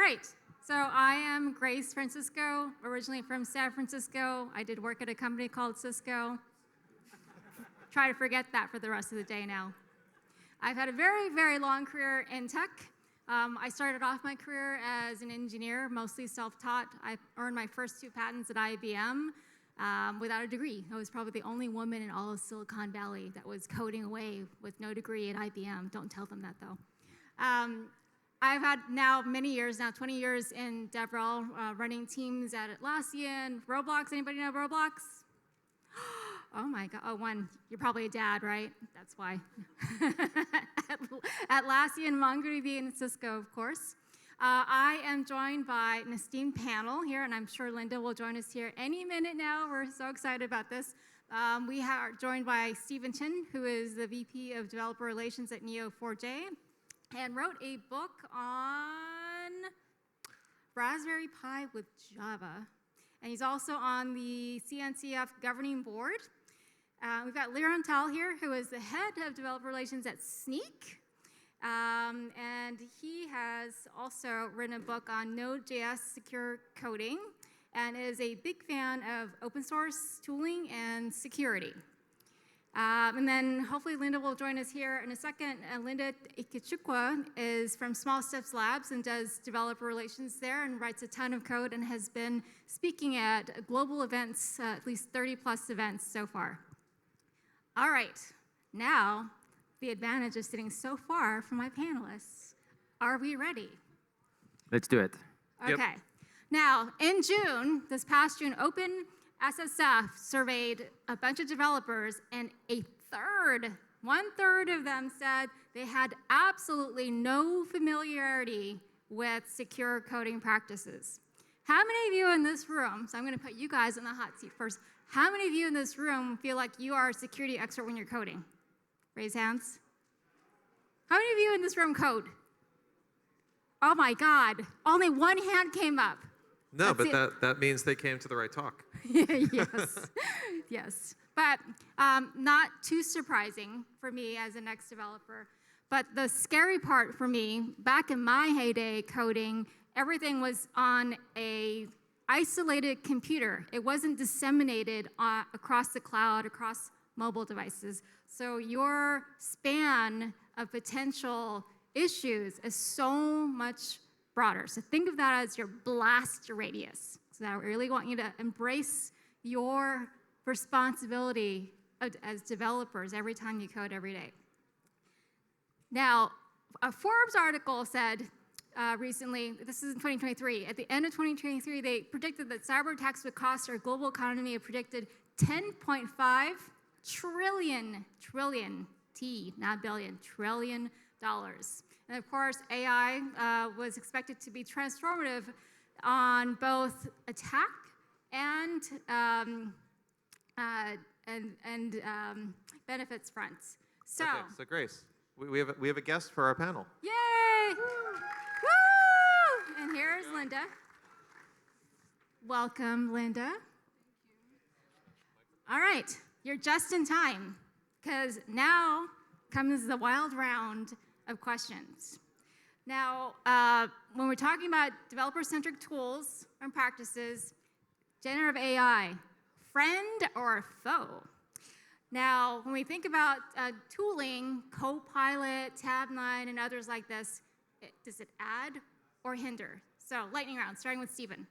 right. So I am Grace Francisco, originally from San Francisco. I did work at a company called Cisco. Try to forget that for the rest of the day now. I've had a very, very long career in tech. I started off my career as an engineer, mostly self-taught. I earned my first 2 patents at IBM without a degree. I was probably the only woman in all of Silicon Valley that was coding away with no degree at IBM. Don't tell them that, though. I've had now many years, 20 years in DevRel, running teams at Atlassian, Roblox. Anybody know Roblox? Oh my God, oh, one, you're probably a dad, right? That's why. Atlassian, MongoDB, and Cisco, of course. I am joined by an esteemed panel here, and I'm sure Linda will join us here any minute now. We're so excited about this. We are joined by Stephen Chin, who is the VP of Developer Relations at Neo4j, and wrote a book on Raspberry Pi with Java. And he's also on the CNCF governing board. We've got Liran here, who is the head of developer relations at Sneak. And he has also written a book on Node.js secure coding and is a big fan of open source tooling and security. And then hopefully Linda will join us here in a second. Linda Ikechukwu is from Small Steps Labs and does developer relations there and writes a ton of code and has been speaking at global events, at least 30+ events so far. All right, now the advantage of sitting so far from my panelists. Are we ready? Let's do it. Okay. Yep. Now, in June, this past June, OpenSSF surveyed a bunch of developers, and one-third of them said they had absolutely no familiarity with secure coding practices. How many of you in this room, so I'm going to put you guys in the hot seat first, how many of you in this room feel like you are a security expert when you're coding? Raise hands. How many of you in this room code? Oh my God, only one hand came up. No, but that means they came to the right talk. Yes, yes. But not too surprising for me as an ex-developer. But the scary part for me, back in my heyday coding, everything was on a isolated computer. It wasn't disseminated across the cloud, across mobile devices. So your span of potential issues is so much broader. So think of that as your blast radius. So I really want you to embrace your responsibility as developers every time you code every day. Now, a Forbes article said recently, this is in 2023, at the end of 2023, they predicted that cyber attacks would cost our global economy a predicted $10.5 trillion, T, not billion, trillion dollars. And of course, AI was expected to be transformative on both attack and benefits fronts. So, okay, so Grace, we have a guest for our panel. Yay! Woo! And here's Linda. Welcome, Linda. Thank you. All right, you're just in time, because now comes the wild round of questions. Now, when we're talking about developer-centric tools and practices, generative AI, friend or foe? Now, when we think about tooling, Copilot, Tab9, and others like this, does it add or hinder? So, lightning round, starting with Stephen.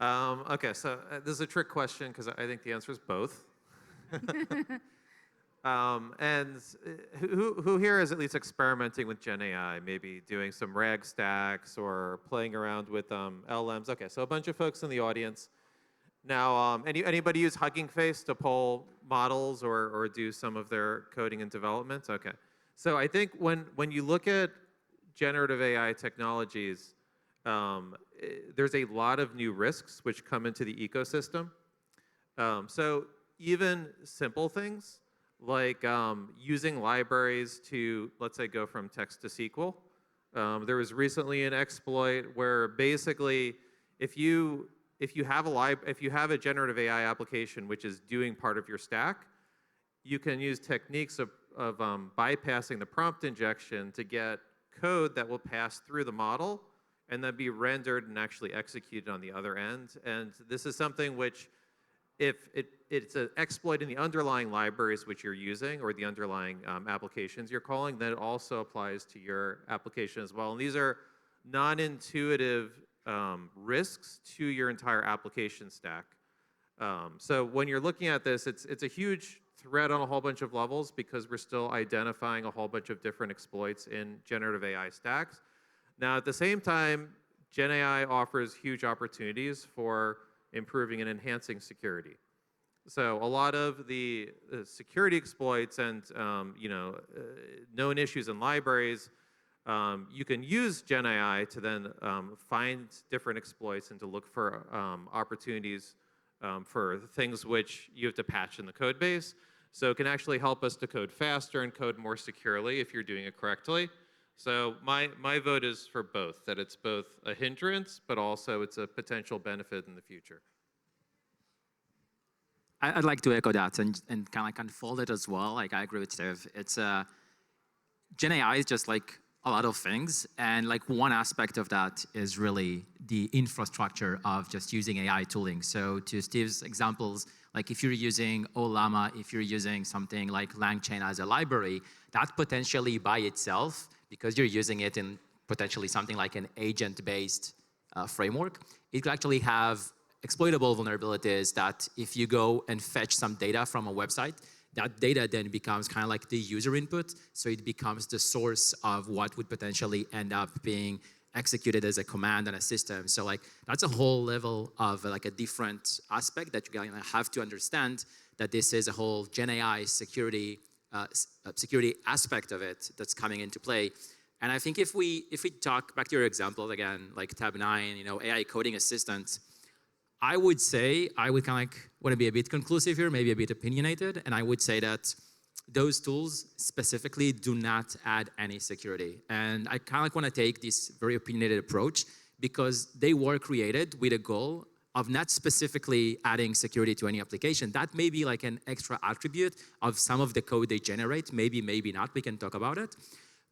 Okay, so this is a trick question because I think the answer is both. And who here is at least experimenting with GenAI, maybe doing some RAG stacks or playing around with LLMs? Okay, so a bunch of folks in the audience. Now, anybody use Hugging Face to pull models or do some of their coding and development? Okay, so I think when you look at generative AI technologies, there's a lot of new risks which come into the ecosystem. So even simple things like using libraries to, let's say, go from text to SQL. There was recently an exploit where basically, if you have a generative AI application which is doing part of your stack, you can use techniques of bypassing the prompt injection to get code that will pass through the model and then be rendered and actually executed on the other end. And this is something which, if it's an exploit in the underlying libraries which you're using or the underlying applications you're calling, then it also applies to your application as well. And these are non-intuitive risks to your entire application stack. So when you're looking at this, it's a huge threat on a whole bunch of levels because we're still identifying a whole bunch of different exploits in generative AI stacks. Now, at the same time, GenAI offers huge opportunities for improving and enhancing security. So a lot of the security exploits and known issues in libraries, you can use GenAI to then find different exploits and to look for opportunities for things which you have to patch in the code base. So it can actually help us to code faster and code more securely if you're doing it correctly. So my vote is for both, that it's both a hindrance, but also it's a potential benefit in the future. I'd like to echo that and kind of like unfold it as well. Like I agree with Steve. It's GenAI is just like a lot of things, and like one aspect of that is really the infrastructure of just using AI tooling. So to Steve's examples, like if you're using Ollama, if you're using something like LangChain as a library, that potentially by itself, because you're using it in potentially something like an agent-based framework, it could actually have exploitable vulnerabilities that if you go and fetch some data from a website, that data then becomes kind of like the user input, so it becomes the source of what would potentially end up being executed as a command in a system. So like that's a whole level of like a different aspect that you're gonna have to understand, that this is a whole GenAI security security aspect of it that's coming into play. And I think if we talk back to your example again, like tab 9, AI coding assistants, I would say, I would kind of like want to be a bit conclusive here, maybe a bit opinionated, and I would say that those tools specifically do not add any security. And I kind of like want to take this very opinionated approach because they were created with a goal of not specifically adding security to any application. That may be like an extra attribute of some of the code they generate, maybe not, we can talk about it.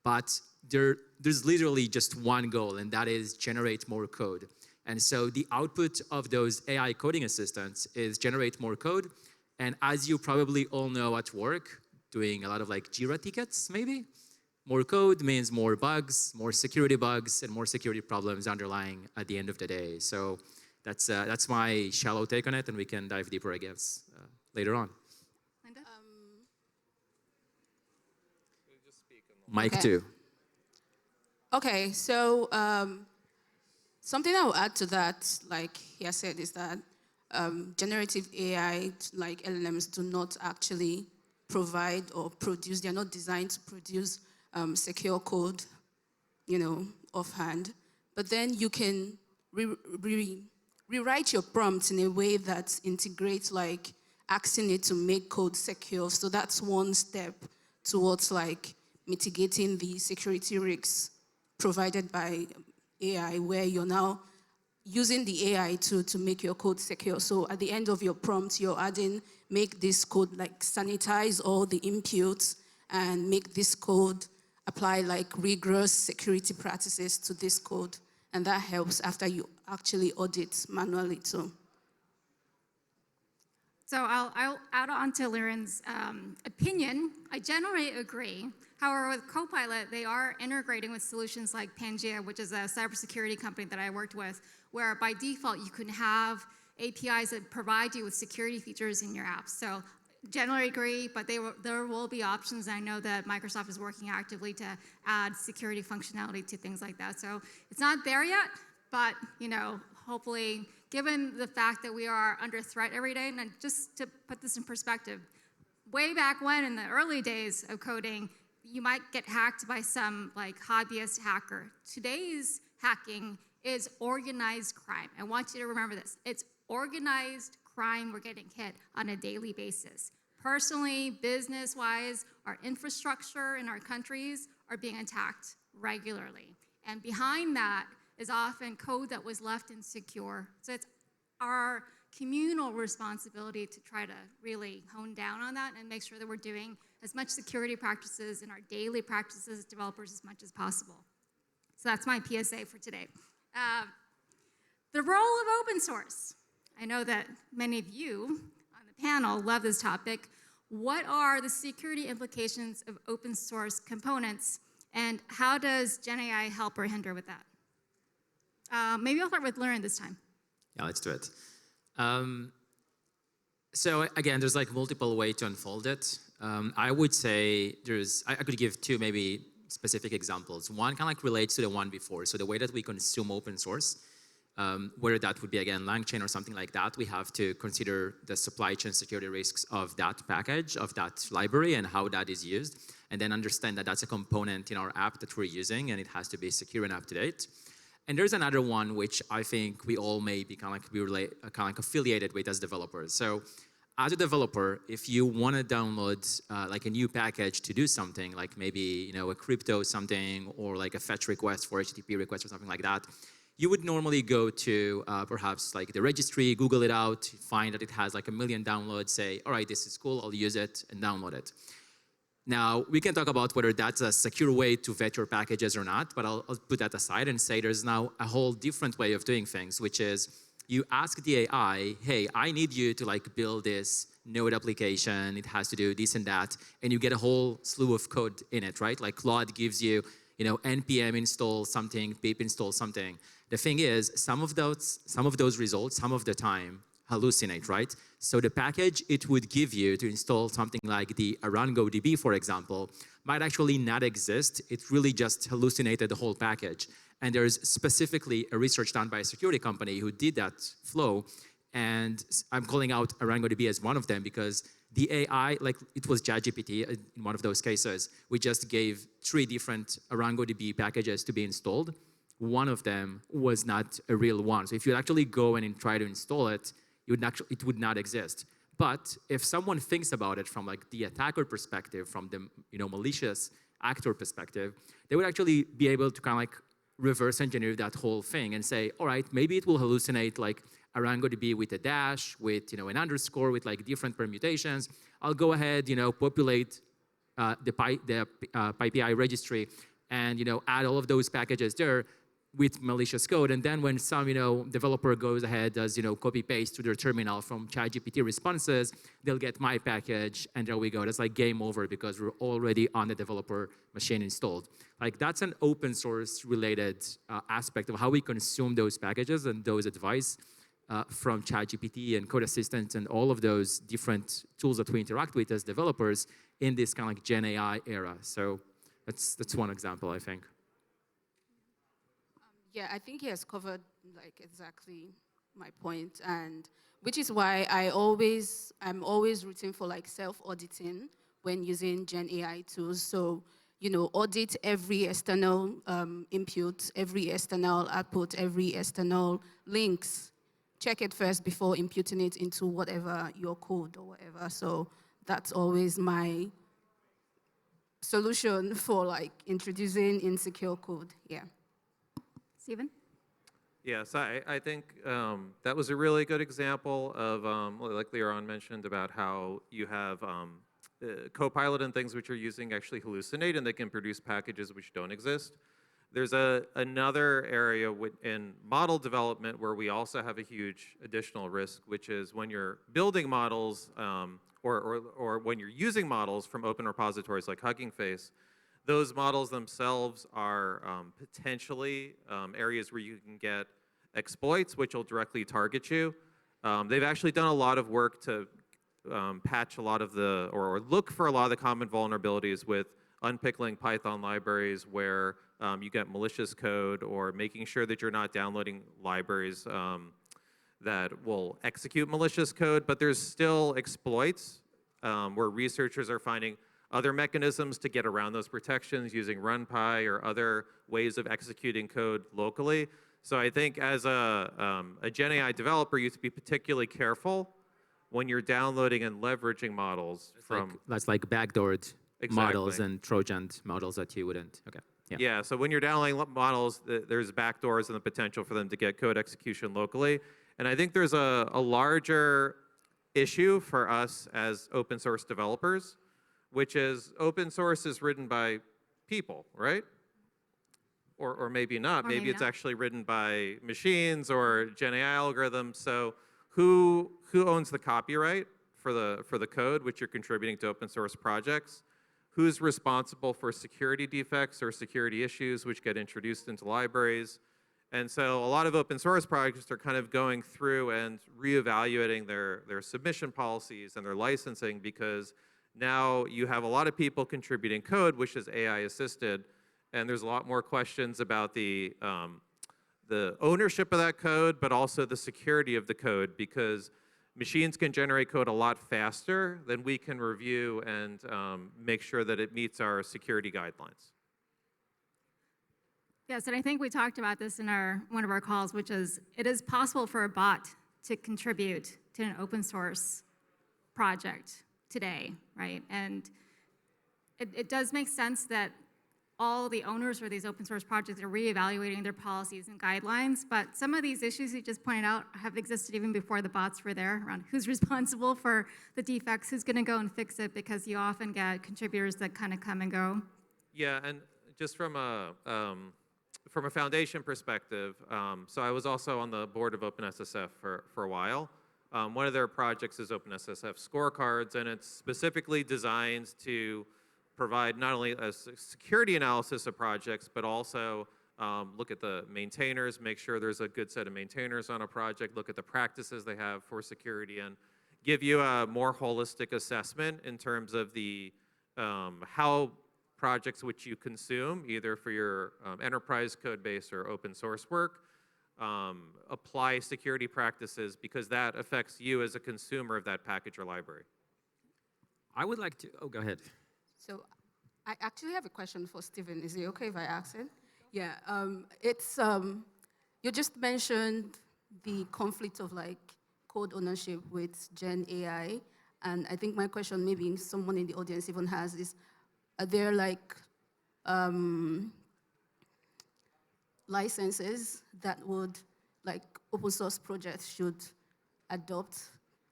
But there's literally just one goal, and that is generate more code. And so the output of those AI coding assistants is generate more code. And as you probably all know at work, doing a lot of like Jira tickets maybe, more code means more bugs, more security bugs, and more security problems underlying at the end of the day. So that's my shallow take on it, and we can dive deeper, I guess, later on. Linda? Mike okay. too. Okay, so something I will add to that, like he said, is that generative AI, like LLMs, do not actually provide or produce, they're not designed to produce secure code, offhand. But then you can rewrite your prompt in a way that integrates, like, asking it to make code secure. So that's one step towards, like, mitigating the security risks provided by AI, where you're now using the AI to make your code secure. So at the end of your prompt, you're adding, make this code like sanitize all the inputs and make this code apply like rigorous security practices to this code. And that helps after you actually audit manually too. So I'll add on to Liran's opinion. I generally agree. However, with Copilot, they are integrating with solutions like Pangea, which is a cybersecurity company that I worked with, where by default you can have APIs that provide you with security features in your apps. So generally agree, but there will be options. I know that Microsoft is working actively to add security functionality to things like that. So it's not there yet, but hopefully, given the fact that we are under threat every day, and just to put this in perspective, way back when in the early days of coding, you might get hacked by some like hobbyist hacker. Today's hacking is organized crime. I want you to remember this. It's organized crime we're getting hit on a daily basis. Personally, business-wise, our infrastructure in our countries are being attacked regularly. And behind that is often code that was left insecure. So it's our communal responsibility to try to really hone down on that and make sure that we're doing as much security practices in our daily practices as developers as much as possible. So that's my PSA for today. The role of open source. I know that many of you on the panel love this topic. What are the security implications of open source components, and how does GenAI help or hinder with that? Maybe I'll start with Liran this time. Yeah, let's do it. So again, there's like multiple ways to unfold it. I would say I could give two maybe specific examples. One kind of like relates to the one before. So the way that we consume open source, whether that would be again LangChain or something like that, we have to consider the supply chain security risks of that package, of that library, and how that is used, and then understand that that's a component in our app that we're using, and it has to be secure and up to date. And there's another one which I think we all may be kind of like affiliated with as developers. So as a developer, if you want to download like a new package to do something, like maybe a crypto something, or like a fetch request for HTTP request or something like that, you would normally go to perhaps like the registry, Google it out, find that it has like 1 million downloads, say, all right, this is cool, I'll use it, and download it. Now, we can talk about whether that's a secure way to vet your packages or not, but I'll put that aside and say there's now a whole different way of doing things, which is you ask the AI, hey, I need you to like build this Node application, it has to do this and that, and you get a whole slew of code in it, right? Like Claude gives you, npm install something, pip install something. The thing is, some of those results, some of the time, hallucinate, right? So the package it would give you to install something like the ArangoDB, for example, might actually not exist. It really just hallucinated the whole package. And there's specifically a research done by a security company who did that flow. And I'm calling out ArangoDB as one of them because the AI, like it was ChatGPT in one of those cases, we just gave 3 different ArangoDB packages to be installed. One of them was not a real one. So if you actually go in and try to install it, it would not exist. But if someone thinks about it from like the attacker perspective, from the malicious actor perspective, they would actually be able to kind of like reverse engineer that whole thing and say, all right, maybe it will hallucinate like ArangoDB with a dash, with an underscore, with like different permutations. I'll go ahead, populate the PyPI registry and add all of those packages there with malicious code. And then when some developer goes ahead, does copy paste to their terminal from ChatGPT responses, they'll get my package, and there we go. That's like game over because we're already on the developer machine installed. Like that's an open source related aspect of how we consume those packages and those advice from ChatGPT and Code Assistant and all of those different tools that we interact with as developers in this kind of like GenAI era. So that's one example, I think. Yeah, I think he has covered like exactly my point, and which is why I'm always rooting for like self-auditing when using GenAI tools. So, audit every external input, every external output, every external links. Check it first before imputing it into whatever your code or whatever. So that's always my solution for like introducing insecure code. Yeah. Stephen? Yes, I think that was a really good example of, like Liran mentioned, about how you have Copilot and things which are using actually hallucinate, and they can produce packages which don't exist. There's another area in model development where we also have a huge additional risk, which is when you're building models or when you're using models from open repositories like Hugging Face. Those models themselves are potentially areas where you can get exploits which will directly target you. They've actually done a lot of work to patch a lot of or look for a lot of the common vulnerabilities with unpickling Python libraries where you get malicious code, or making sure that you're not downloading libraries that will execute malicious code. But there's still exploits where researchers are finding other mechanisms to get around those protections using RunPy or other ways of executing code locally. So I think as a GenAI developer, you have to be particularly careful when you're downloading and leveraging models from... That's like backdoored models and Trojan models that you wouldn't. Okay. Yeah, so when you're downloading models, there's backdoors and the potential for them to get code execution locally. And I think there's a larger issue for us as open source developers, which is open source is written by people, right? or maybe not. Or Maybe maybe it's not. actually written by machines or GenAI algorithms. So who owns the copyright for the code which you're contributing to open source projects? Who's responsible for security defects or security issues which get introduced into libraries? And so a lot of open source projects are kind of going through and reevaluating their submission policies and their licensing, because now you have a lot of people contributing code which is AI assisted, and there's a lot more questions about the ownership of that code, but also the security of the code, because machines can generate code a lot faster than we can review and make sure that it meets our security guidelines. Yes, and I think we talked about this in one of our calls, which is it is possible for a bot to contribute to an open source project today, right? And it does make sense that all the owners for these open source projects are reevaluating their policies and guidelines, but some of these issues you just pointed out have existed even before the bots were there, around who's responsible for the defects, who's gonna go and fix it, because you often get contributors that kind of come and go. Yeah, and just from a foundation perspective, so I was also on the board of OpenSSF for a while. One of their projects is OpenSSF scorecards, and it's specifically designed to provide not only a security analysis of projects, but also look at the maintainers, make sure there's a good set of maintainers on a project, look at the practices they have for security, and give you a more holistic assessment in terms of the how projects which you consume, either for your enterprise code base or open source work, apply security practices, because that affects you as a consumer of that package or library. I would like to, oh, go ahead. So I actually have a question for Stephen. Is it okay if I ask it? Yeah, you just mentioned the conflict of like code ownership with Gen AI, and I think my question, maybe someone in the audience even has, is are there like licenses that would like open source projects should adopt,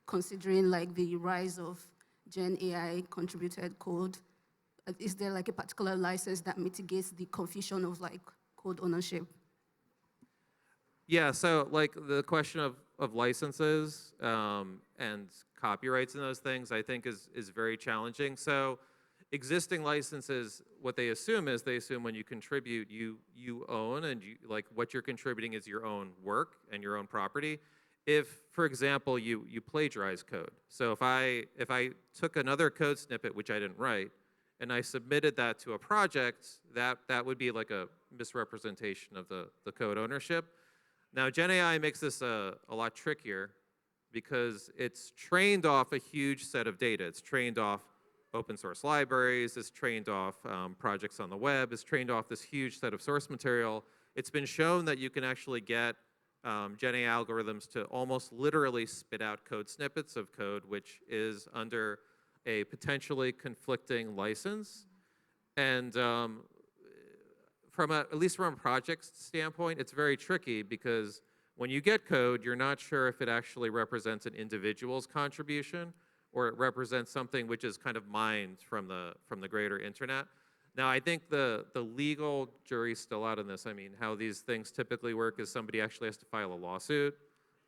considering like the rise of Gen AI contributed code? Is there like a particular license that mitigates the confusion of like code ownership? Yeah, so like the question of licenses and copyrights and those things, I think is very challenging. So existing licenses, what they assume is they assume when you contribute, you own, and like what you're contributing is your own work and your own property. If, for example, you plagiarize code, so if I took another code snippet which I didn't write, and I submitted that to a project, that would be like a misrepresentation of the code ownership. Now, GenAI makes this a lot trickier, because it's trained off a huge set of data. It's trained off open source libraries, it's trained off projects on the web, it's trained off this huge set of source material. It's been shown that you can actually get GenAI algorithms to almost literally spit out code snippets of code which is under a potentially conflicting license. And at least from a project standpoint, it's very tricky, because when you get code, you're not sure if it actually represents an individual's contribution or it represents something which is kind of mined from the greater internet. Now, I think the legal jury's still out on this. I mean, how these things typically work is somebody actually has to file a lawsuit,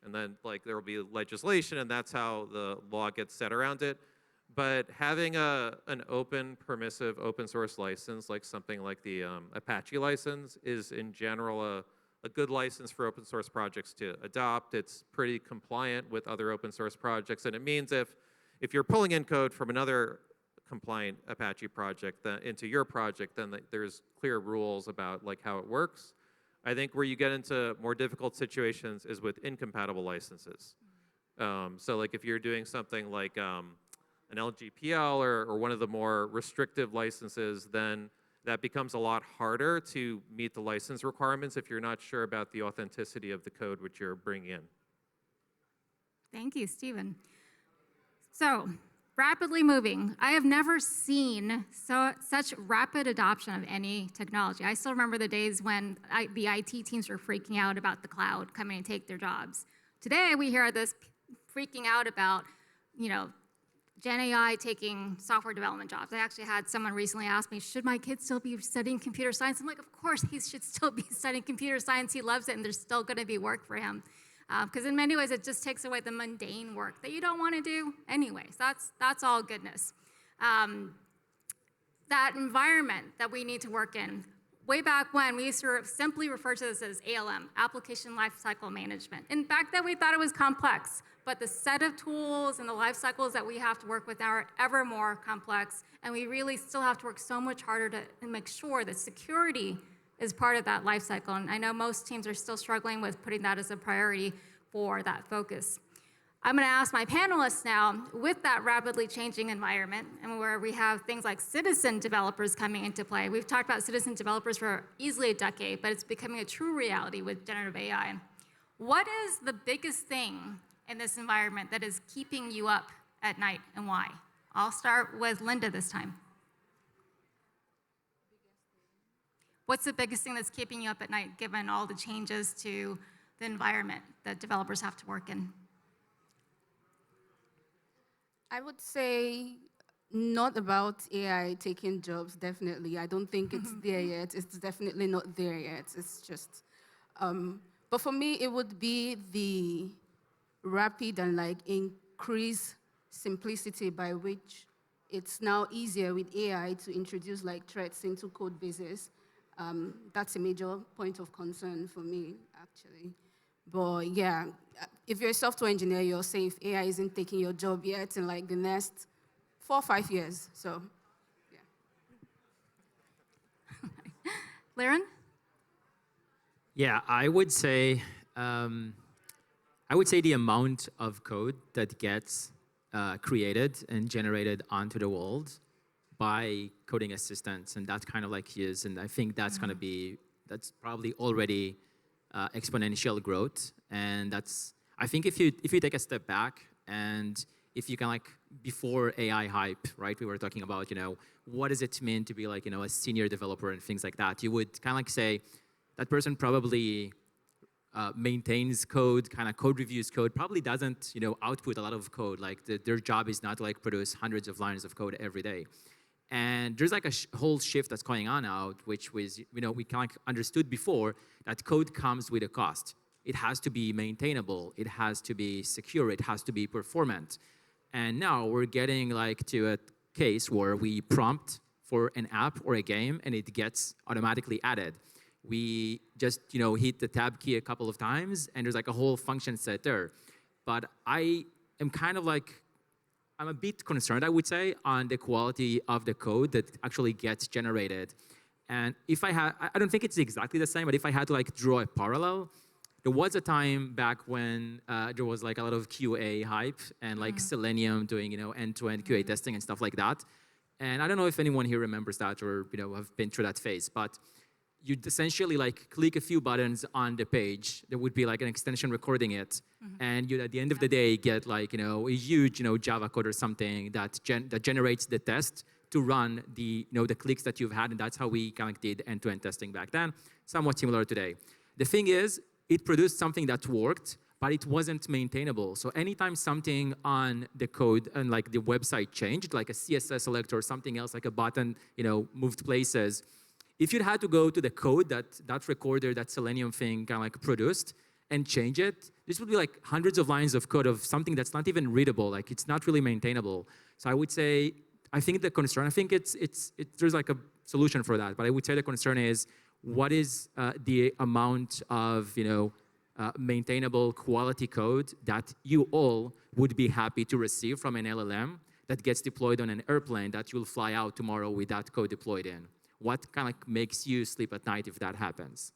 and then like there will be legislation, and that's how the law gets set around it. But having an open, permissive, open source license, like something like the Apache license, is in general a good license for open source projects to adopt. It's pretty compliant with other open source projects, and it means if you're pulling in code from another compliant Apache project into your project, then there's clear rules about like how it works. I think where you get into more difficult situations is with incompatible licenses. So like if you're doing something like an LGPL or one of the more restrictive licenses, then that becomes a lot harder to meet the license requirements if you're not sure about the authenticity of the code which you're bringing in. Thank you, Stephen. So, rapidly moving. I have never seen such rapid adoption of any technology. I still remember the days when the IT teams were freaking out about the cloud coming and take their jobs. Today, we hear this freaking out about, Gen AI taking software development jobs. I actually had someone recently ask me, should my kid still be studying computer science? I'm like, of course he should still be studying computer science. He loves it, and there's still going to be work for him. Because in many ways, it just takes away the mundane work that you don't want to do anyway. So that's all goodness. That environment that we need to work in, way back when, we used to simply refer to this as ALM, Application Lifecycle Management. And back then, we thought it was complex. But the set of tools and the life cycles that we have to work with now are ever more complex, and we really still have to work so much harder to make sure that security is part of that life cycle. And I know most teams are still struggling with putting that as a priority for that focus. I'm going to ask my panelists now, with that rapidly changing environment, and where we have things like citizen developers coming into play. We've talked about citizen developers for easily a decade, but it's becoming a true reality with generative AI. What is the biggest thing in this environment that is keeping you up at night, and why? I'll start with Linda this time. What's the biggest thing that's keeping you up at night, given all the changes to the environment that developers have to work in? I would say not about AI taking jobs, definitely. I don't think it's there yet. It's definitely not there yet. It's just, but for me, it would be the rapid and increased simplicity by which it's now easier with AI to introduce threats into code bases. That's a major point of concern for me, actually. But yeah, if you're a software engineer, you're safe. AI isn't taking your job yet in the next 4 or 5 years. So, yeah. Liran? Yeah, I would say the amount of code that gets created and generated onto the world by coding assistants, and that kind of is, and I think that's going to be, that's probably already exponential growth. And that's, I think if you take a step back, and if you can before AI hype, right, we were talking about, what does it mean to be a senior developer and things like that, you would kind of say that person probably maintains code, code reviews code, probably doesn't, output a lot of code. Their job is not to produce hundreds of lines of code every day. And there's a whole shift that's going on now, which was, we understood before that code comes with a cost. It has to be maintainable. It has to be secure. It has to be performant. And now we're getting to a case where we prompt for an app or a game, and it gets automatically added. We just, hit the tab key a couple of times, and there's a whole function set there. But I am kind of I'm a bit concerned, I would say, on the quality of the code that actually gets generated. And if I had, I don't think it's exactly the same, but if I had to draw a parallel, there was a time back when there was a lot of QA hype and Selenium doing, end-to-end QA testing and stuff like that. And I don't know if anyone here remembers that or, have been through that phase, but you'd essentially click a few buttons on the page. There would be an extension recording it, and you'd at the end of the day get a huge Java code or something that generates the test to run the the clicks that you've had, and that's how we did end-to-end testing back then. Somewhat similar today. The thing is, it produced something that worked, but it wasn't maintainable. So anytime something on the code and the website changed, a CSS select or something else, a button moved places. If you'd had to go to the code that recorder, that Selenium thing produced and change it, this would be hundreds of lines of code of something that's not even readable. It's not really maintainable. So I would say, I think the concern, I think there's a solution for that, but I would say the concern is, what is the amount of maintainable quality code that you all would be happy to receive from an LLM that gets deployed on an airplane that you'll fly out tomorrow with that code deployed in? What makes you sleep at night if that happens?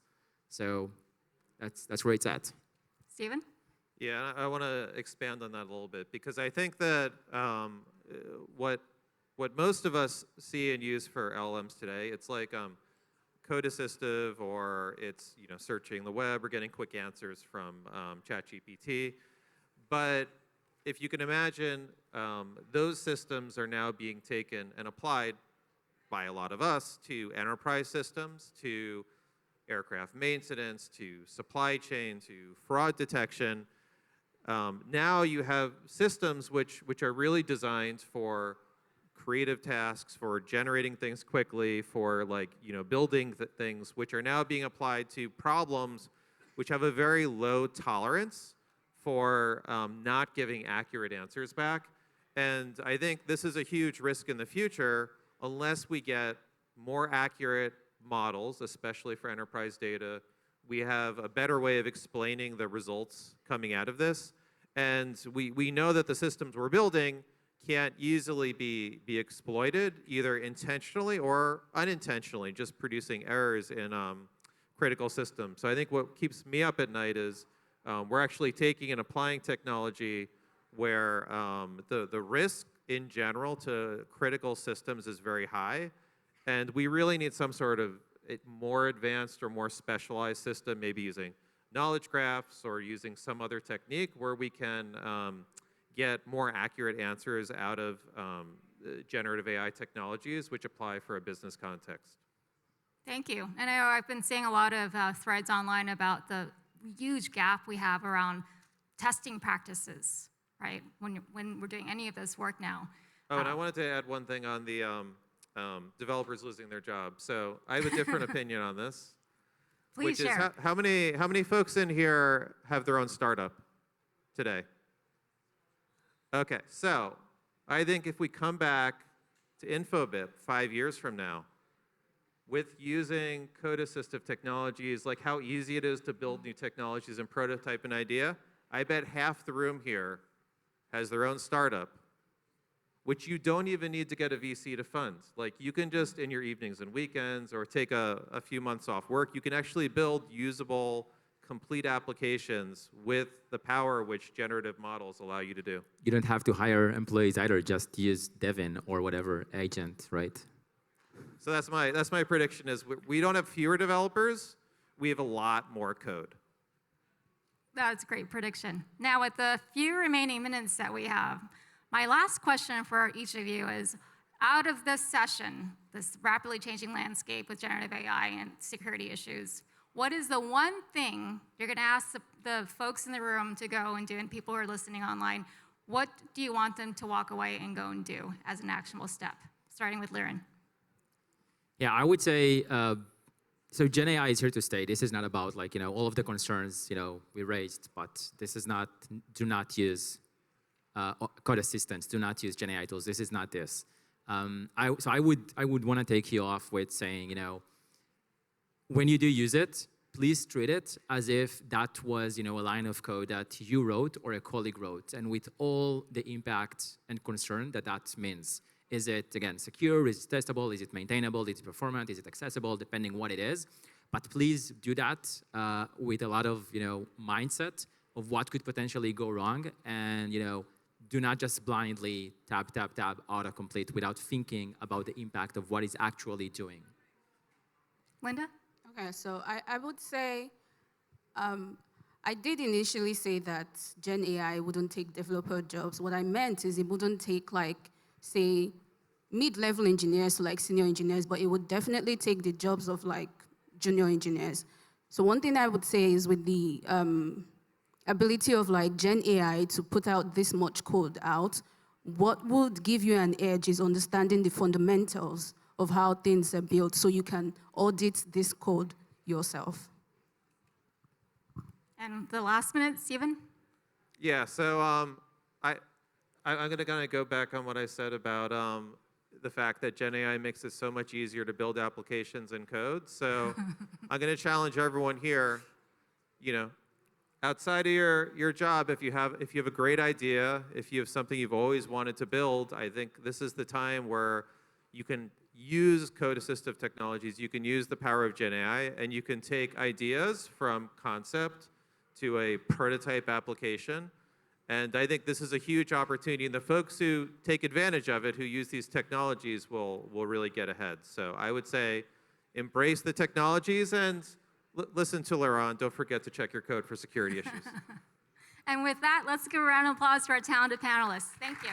So that's where it's at. Stephen? Yeah, I want to expand on that a little bit, because I think that what most of us see and use for LLMs today, it's code assistive, or it's searching the web or getting quick answers from ChatGPT. But if you can imagine, those systems are now being taken and applied by a lot of us to enterprise systems, to aircraft maintenance, to supply chain, to fraud detection. Now you have systems which are really designed for creative tasks, for generating things quickly, for building things, which are now being applied to problems which have a very low tolerance for not giving accurate answers back. And I think this is a huge risk in the future unless we get more accurate models, especially for enterprise data. We have a better way of explaining the results coming out of this. And we know that the systems we're building can't easily be exploited, either intentionally or unintentionally, just producing errors in critical systems. So I think what keeps me up at night is we're actually taking and applying technology where the risk in general to critical systems is very high. And we really need some sort of more advanced or more specialized system, maybe using knowledge graphs or using some other technique where we can get more accurate answers out of generative AI technologies which apply for a business context. Thank you. And I know I've been seeing a lot of threads online about the huge gap we have around testing practices, right? When we're doing any of this work now. Oh, and I wanted to add one thing on the developers losing their job. So I have a different opinion on this. Please which share. Is how many folks in here have their own startup today? Okay, so I think if we come back to InfoBip 5 years from now, with using code-assistive technologies, like how easy it is to build new technologies and prototype an idea, I bet half the room here has their own startup, which you don't even need to get a VC to fund. Like you can just, in your evenings and weekends, or take a few months off work, you can actually build usable, complete applications with the power which generative models allow you to do. You don't have to hire employees either, just use Devin or whatever agent, right? So that's my prediction is we don't have fewer developers, we have a lot more code. That's a great prediction. Now, with the few remaining minutes that we have, my last question for each of you is, out of this session, this rapidly changing landscape with generative AI and security issues, what is the one thing you're going to ask the folks in the room to go and do, and people who are listening online, what do you want them to walk away and go and do as an actionable step? Starting with Liran. Yeah, I would say, so GenAI is here to stay. This is not about all of the concerns we raised, but this is not, do not use code assistants, do not use GenAI tools. This is not this. So I would want to take you off with saying, when you do use it, please treat it as if that was a line of code that you wrote or a colleague wrote, and with all the impact and concern that means. Is it, again, secure? Is it testable? Is it maintainable? Is it performant? Is it accessible? Depending what it is. But please do that with a lot of mindset of what could potentially go wrong, and do not just blindly tab, autocomplete without thinking about the impact of what it's actually doing. Linda? Okay, so I would say, I did initially say that Gen AI wouldn't take developer jobs. What I meant is it wouldn't take say, mid-level engineers to senior engineers, but it would definitely take the jobs of junior engineers. So one thing I would say is with the ability of Gen AI to put out this much code out, what would give you an edge is understanding the fundamentals of how things are built so you can audit this code yourself. And the last minute, Stephen? Yeah, so I'm going to kind of go back on what I said about the fact that Gen AI makes it so much easier to build applications and code. So I'm going to challenge everyone here, outside of your job, if you have a great idea, if you have something you've always wanted to build, I think this is the time where you can use code-assistive technologies, you can use the power of Gen AI, and you can take ideas from concept to a prototype application. And I think this is a huge opportunity, and the folks who take advantage of it, who use these technologies, will really get ahead. So I would say embrace the technologies and listen to Liran. Don't forget to check your code for security issues. And with that, let's give a round of applause for our talented panelists. Thank you.